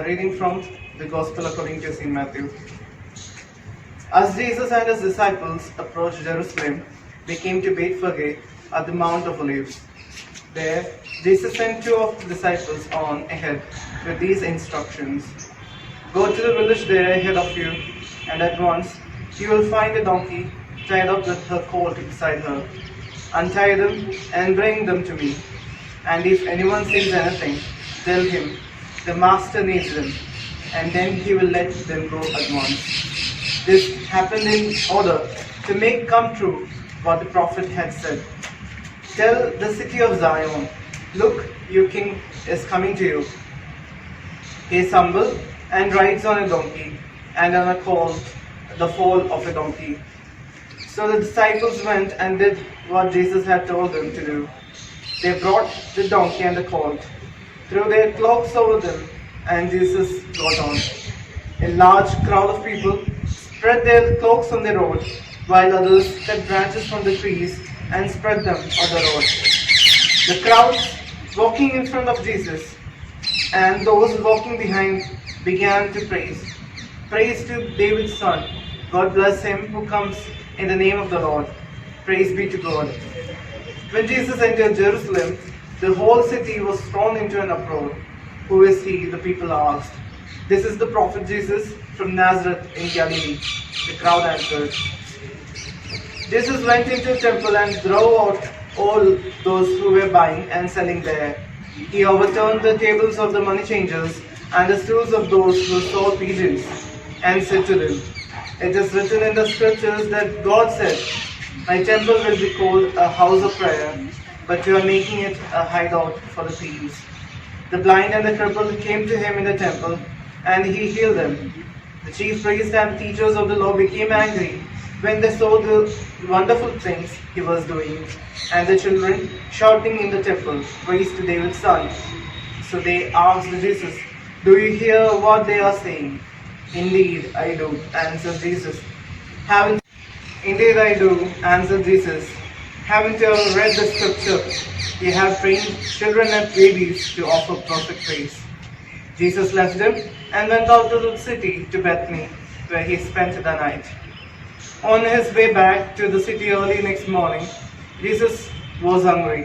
Reading from the Gospel according to St. Matthew. As Jesus and his disciples approached Jerusalem, they came to Bethphage at the Mount of Olives. There, Jesus sent two of the disciples on ahead with these instructions: "Go to the village there ahead of you, and at once you will find a donkey tied up with her colt beside her. Untie them and bring them to me. And if anyone says anything, tell him, 'The master needs them,' and then he will let them go at once." This happened in order to make come true what the prophet had said. "Tell the city of Zion, 'Look, your king is coming to you. He is humble and rides on a donkey, and on a colt, the foal of a donkey.'" So the disciples went and did what Jesus had told them to do. They brought the donkey and the colt, threw their cloaks over them, and Jesus got on. A large crowd of people spread their cloaks on the road, while others cut branches from the trees and spread them on the road. The crowds walking in front of Jesus and those walking behind began to praise. "Praise to David's son. God bless him who comes in the name of the Lord. Praise be to God." When Jesus entered Jerusalem, the whole city was thrown into an uproar. "Who is he?" the people asked. "This is the prophet Jesus from Nazareth in Galilee," the crowd answered. Jesus went into the temple and drove out all those who were buying and selling there. He overturned the tables of the money changers and the stools of those who sold pigeons, and said to them, "It is written in the scriptures that God said, 'My temple will be called a house of prayer,' but you are making it a hideout for the thieves." The blind and the crippled came to him in the temple, and he healed them. The chief priests and teachers of the law became angry when they saw the wonderful things he was doing, and the children shouting in the temple, "Praise to David's son." So they asked Jesus, "Do you hear what they are saying?" "Indeed, I do," answered Jesus. "Indeed, I do," answered Jesus. "Haven't you read the scripture? You have trained children and babies to offer perfect praise." Jesus left them and went out to the city to Bethany, where he spent the night. On his way back to the city early next morning, Jesus was hungry.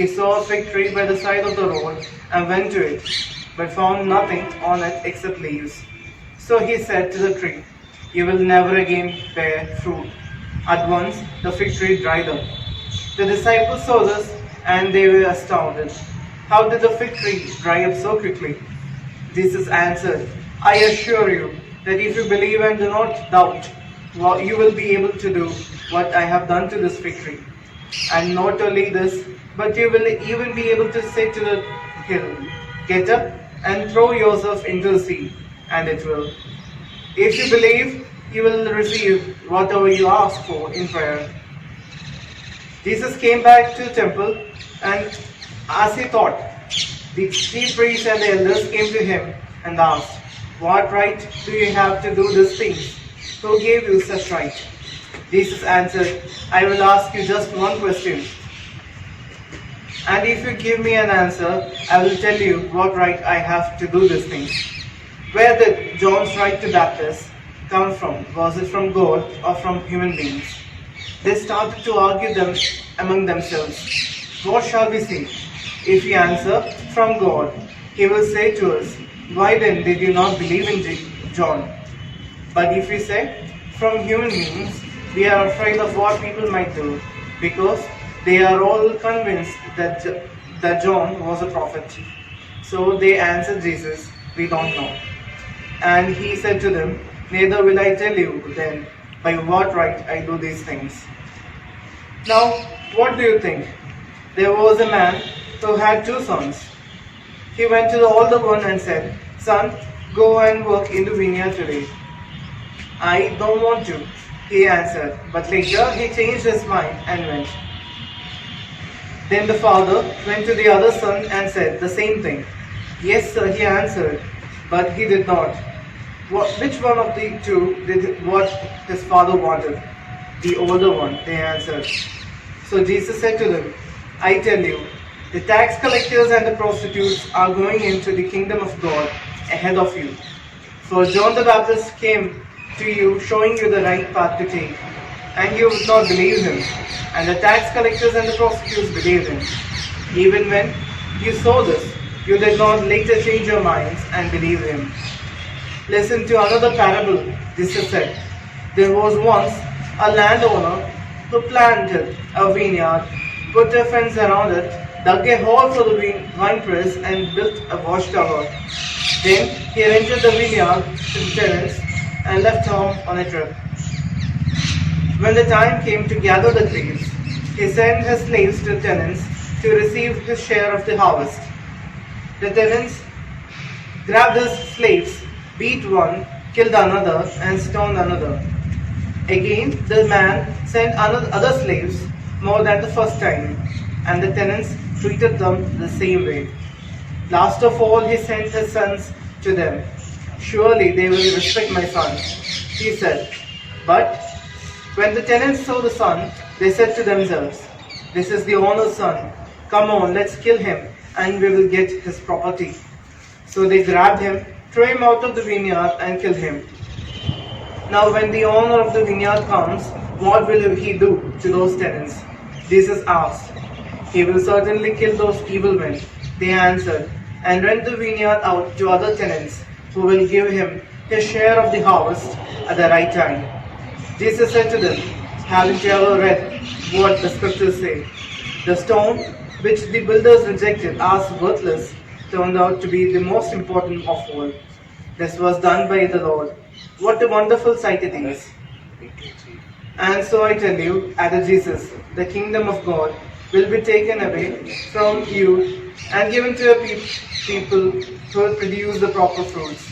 He saw a fig tree by the side of the road and went to it, but found nothing on it except leaves. So he said to the tree, "You will never again bear fruit." At once the fig tree dried up. The disciples saw this, and they were astounded. "How did the fig tree dry up so quickly?" Jesus answered, "I assure you that if you believe and do not doubt, you will be able to do what I have done to this fig tree. And not only this, but you will even be able to say to the hill, 'Get up and throw yourself into the sea,' and it will. If you believe, you will receive whatever you ask for in prayer." Jesus came back to the temple, and as he taught, the chief priests and the elders came to him and asked, "What right do you have to do these things? Who gave you such right?" Jesus answered, "I will ask you just one question. And if you give me an answer, I will tell you what right I have to do these things. Where did John's right to baptize come from? Was it from God or from human beings?" They started to argue among themselves. "What shall we say?" If we answer, "From God," he will say to us, "Why then did you not believe in John?" But if we say, "From human beings," we are afraid of what people might do, because they are all convinced that John was a prophet. So they answered Jesus, "We don't know." And he said to them, "Neither will I tell you then by what right I do these things." Now, what do you think? There was a man who had 2 sons. He went to the older one and said, "Son, go and work in the vineyard today." "I don't want to," he answered, but later he changed his mind and went. Then the father went to the other son and said the same thing. "Yes, sir," he answered, but he did not. Which one of the two did what his father wanted? "The older one," they answered. So Jesus said to them, "I tell you, the tax collectors and the prostitutes are going into the kingdom of God ahead of you. For John the Baptist came to you showing you the right path to take, and you would not believe him, and the tax collectors and the prostitutes believed him. Even when you saw this, you did not later change your minds and believe him. Listen to another parable. Jesus said, there was once a landowner who planted a vineyard, put a fence around it, dug a hole for the winepress, and built a watchtower. Then he rented the vineyard to tenants and left home on a trip. When the time came to gather the grapes, he sent his slaves to the tenants to receive his share of the harvest. The tenants grabbed his slaves, beat one, killed another, and stoned another. Again, the man sent other slaves more than the first time, and the tenants treated them the same way. Last of all, he sent his sons to them. Surely they will respect my son, he said. But when the tenants saw the son, they said to themselves, this is the owner's son. Come on, let's kill him, and we will get his property. So they grabbed him, threw him out of the vineyard, and killed him. Now when the owner of the vineyard comes, what will he do to those tenants? Jesus asked. He will certainly kill those evil men, they answered, and rent the vineyard out to other tenants, who will give him his share of the harvest at the right time. Jesus said to them, haven't you ever read what the scriptures say? The stone which the builders rejected as worthless turned out to be the most important of all. This was done by the Lord. What a wonderful sight it is. And so I tell you, added Jesus, the kingdom of God will be taken away from you and given to a people who will produce the proper fruits.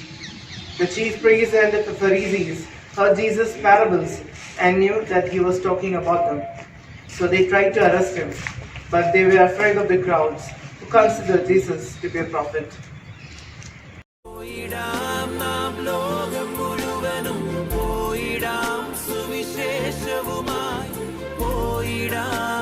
The chief priests and the Pharisees heard Jesus' parables and knew that he was talking about them. So they tried to arrest him, but they were afraid of the crowds who considered Jesus to be a prophet. സുവിശേഷവുമായി പോയിടാം.